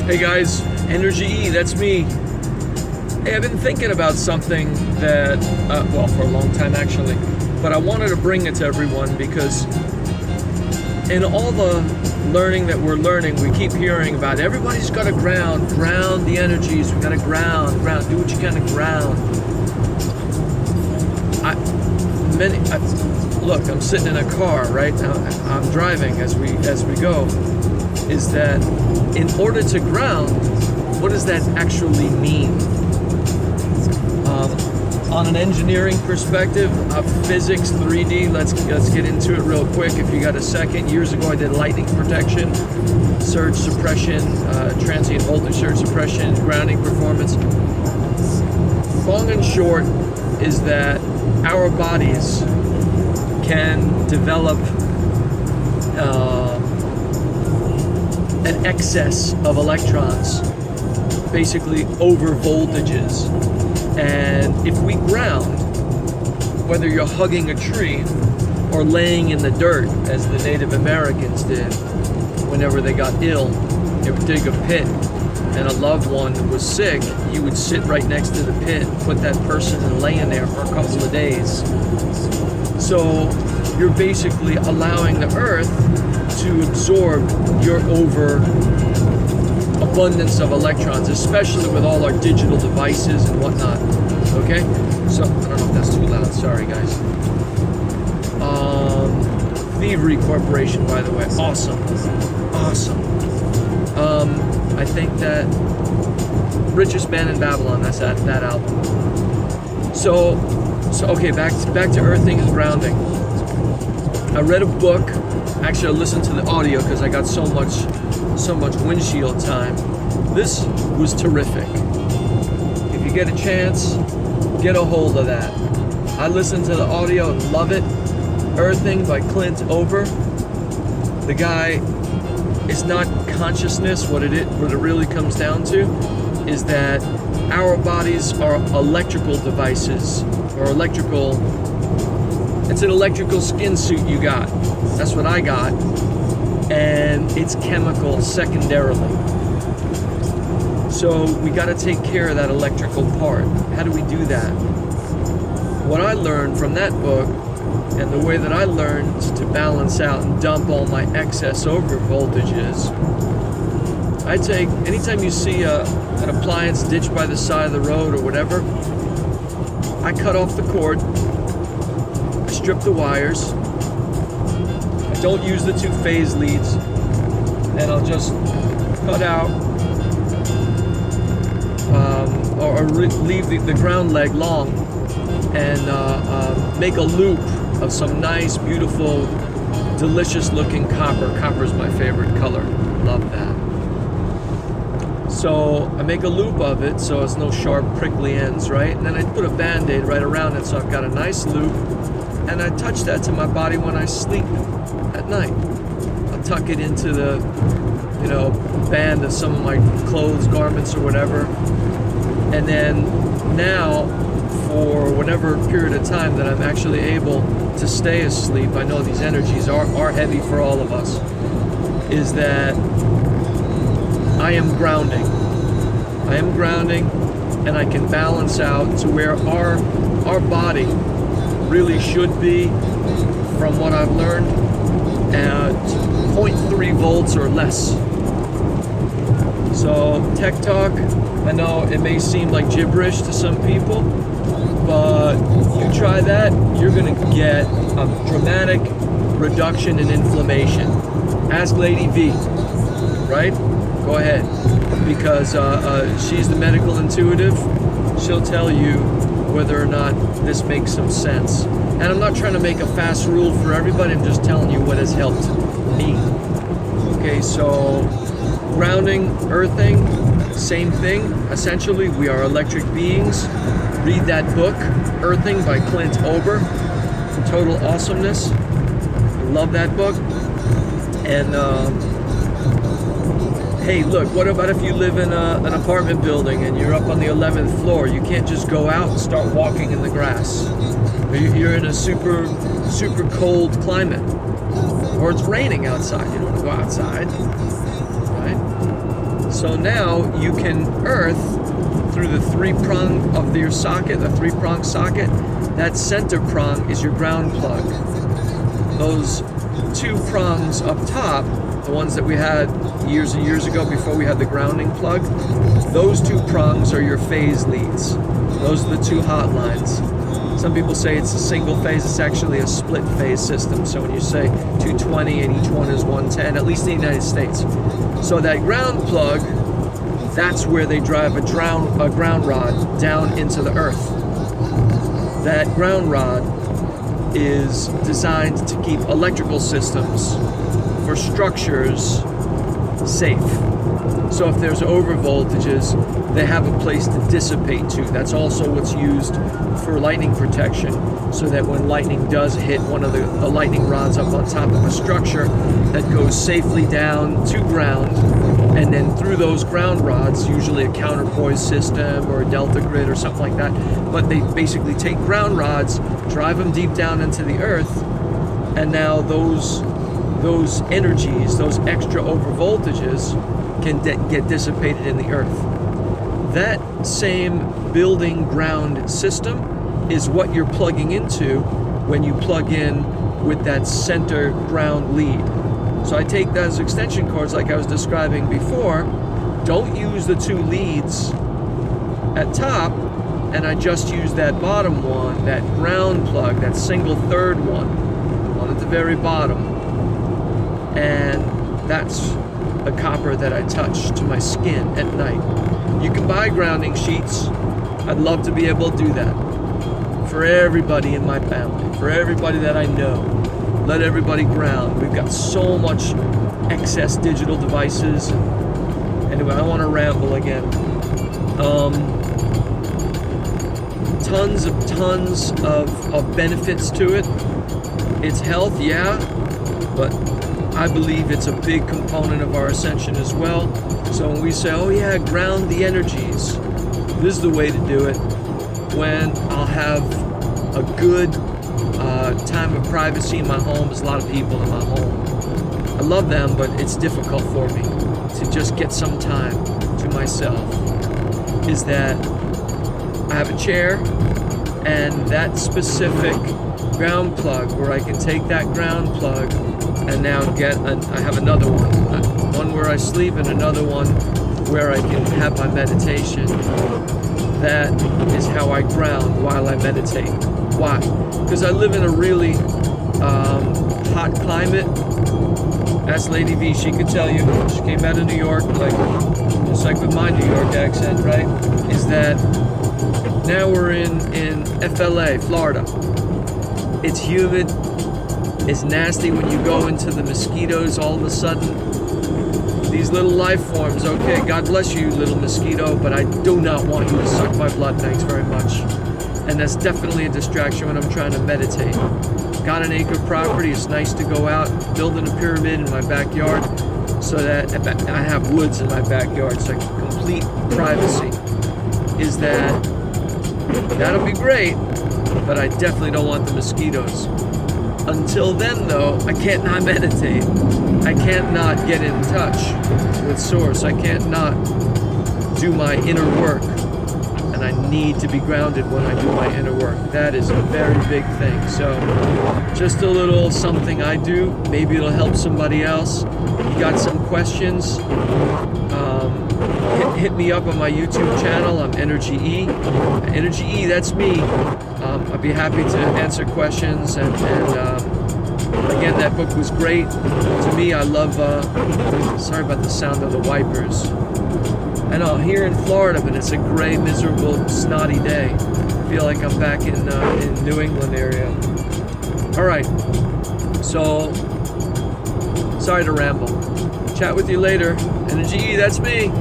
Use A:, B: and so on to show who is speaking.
A: Hey guys, Energy E, that's me. Hey, I've been thinking about something that, well, for a long time actually, but I wanted to bring it to everyone because in all the learning that we're learning, we keep hearing about everybody's got to ground the energies, we got to ground, do what you can to ground. Look, I'm sitting in a car, right? I'm driving as we go. Is that in order to ground, what does that actually mean? On an engineering perspective, physics, 3D, let's get into it real quick. If you got a second, years ago I did lightning protection, surge suppression, transient voltage surge suppression, grounding performance. Long and short is that our bodies can develop an excess of electrons, basically over voltages. And if we ground, whether you're hugging a tree or laying in the dirt, as the Native Americans did whenever they got ill, they would dig a pit, and a loved one was sick, you would sit right next to the pit, put that person and lay in there for a couple of days. So you're basically allowing the earth to absorb your abundance of electrons, especially with all our digital devices and whatnot. Okay? So, I don't know if that's too loud. Sorry, guys. Thievery Corporation, by the way. Awesome. I think that Richest Band in Babylon, that's that album. So okay, back to earthing and grounding. I read a book. Actually, I listened to the audio because I got so much windshield time. This was terrific. If you get a chance, get a hold of that. I listened to the audio and love it. Earthing by Clint Ober. The guy, it's not consciousness. What it really comes down to is that our bodies are electrical devices, or it's an electrical skin suit you got. That's what I got. And it's chemical secondarily. So we got to take care of that electrical part. How do we do that? What I learned from that book, and the way that I learned to balance out and dump all my excess over voltages, I take, anytime you see an appliance ditched by the side of the road or whatever, I cut off the cord, I strip the wires, I don't use the 2-phase leads, and I'll just cut out or leave the ground leg long and make a loop of some nice, beautiful, delicious looking copper. Copper's my favorite color. Love that. So I make a loop of it so it's no sharp, prickly ends, right? And then I put a band-aid right around it so I've got a nice loop, and I touch that to my body when I sleep at night. I'll tuck it into the, band of some of my clothes, garments, or whatever. And then now, for whatever period of time that I'm actually able to stay asleep, I know these energies are heavy for all of us, is that I am grounding. And I can balance out to where our body really should be, from what I've learned, at 0.3 volts or less. So tech talk, I know it may seem like gibberish to some people, but you try that, you're going to get a dramatic reduction in inflammation. Ask Lady V, right? Go ahead, because she's the medical intuitive. She'll tell you whether or not this makes some sense. And I'm not trying to make a fast rule for everybody, I'm just telling you what has helped me. Okay, so grounding, earthing, same thing. Essentially, we are electric beings. Read that book, Earthing by Clint Ober. Total awesomeness. Love that book. And hey, look, what about if you live in an apartment building and you're up on the 11th floor? You can't just go out and start walking in the grass. You're in a super cold climate. Or it's raining outside. You don't want to go outside. Right? So now you can earth through the three-prong of your socket, the three-prong socket. That center prong is your ground plug. Those two prongs up top, the ones that we had years and years ago before we had the grounding plug, those two prongs are your phase leads. Those are the two hot lines. Some people say it's a single phase. It's actually a split phase system. So when you say 220 and each one is 110, at least in the United States. So that ground plug, that's where they drive a ground rod down into the earth. That ground rod is designed to keep electrical systems for structures safe. So if there's over voltages, they have a place to dissipate to. That's also what's used for lightning protection, so that when lightning does hit one of the lightning rods up on top of a structure, that goes safely down to ground, and then through those ground rods, usually a counterpoise system or a delta grid or something like that, but they basically take ground rods, drive them deep down into the earth, and now those energies, those extra over voltages, can get dissipated in the earth. That same building ground system is what you're plugging into when you plug in with that center ground lead. So I take those extension cords like I was describing before, don't use the two leads at top, and I just use that bottom one, that ground plug, that single third one at the very bottom. And that's a copper that I touch to my skin at night. You can buy grounding sheets. I'd love to be able to do that for everybody in my family, for everybody that I know. Let everybody ground. We've got so much excess digital devices. Anyway, I don't want to ramble again. Tons of benefits to it. It's health, yeah, but I believe it's a big component of our ascension as well. So when we say, oh yeah, ground the energies, this is the way to do it. When I'll have a good time of privacy in my home. There's a lot of people in my home. I love them, but it's difficult for me to just get some time to myself. Is that I have a chair and that specific ground plug where I can take that ground plug and now I have another one where I sleep and another one where I can have my meditation. That is how I ground while I meditate. Why? Because I live in a really hot climate. Ask Lady V, she could tell you. She came out of New York, just like with my New York accent, right? Is that now we're in FLA, Florida. It's humid. It's nasty when you go into the mosquitoes all of a sudden. These little life forms, okay, God bless you, little mosquito, but I do not want you to suck my blood, thanks very much. And that's definitely a distraction when I'm trying to meditate. Got an acre property, it's nice to go out, building a pyramid in my backyard, so that I have woods in my backyard, it's like complete privacy. Is that'll be great, but I definitely don't want the mosquitoes. Until then, though, I can't not meditate. I can't not get in touch with Source. I can't not do my inner work. And I need to be grounded when I do my inner work. That is a very big thing. So, just a little something I do. Maybe it'll help somebody else. You got some questions? Hit me up on my YouTube channel. I'm Energy E. Energy E, that's me. I'd be happy to answer questions. And again, that book was great. To me, I love, sorry about the sound of the wipers. I know, here in Florida, but it's a gray, miserable, snotty day. I feel like I'm back in New England area. All right, so sorry to ramble. Chat with you later. Energy E, that's me.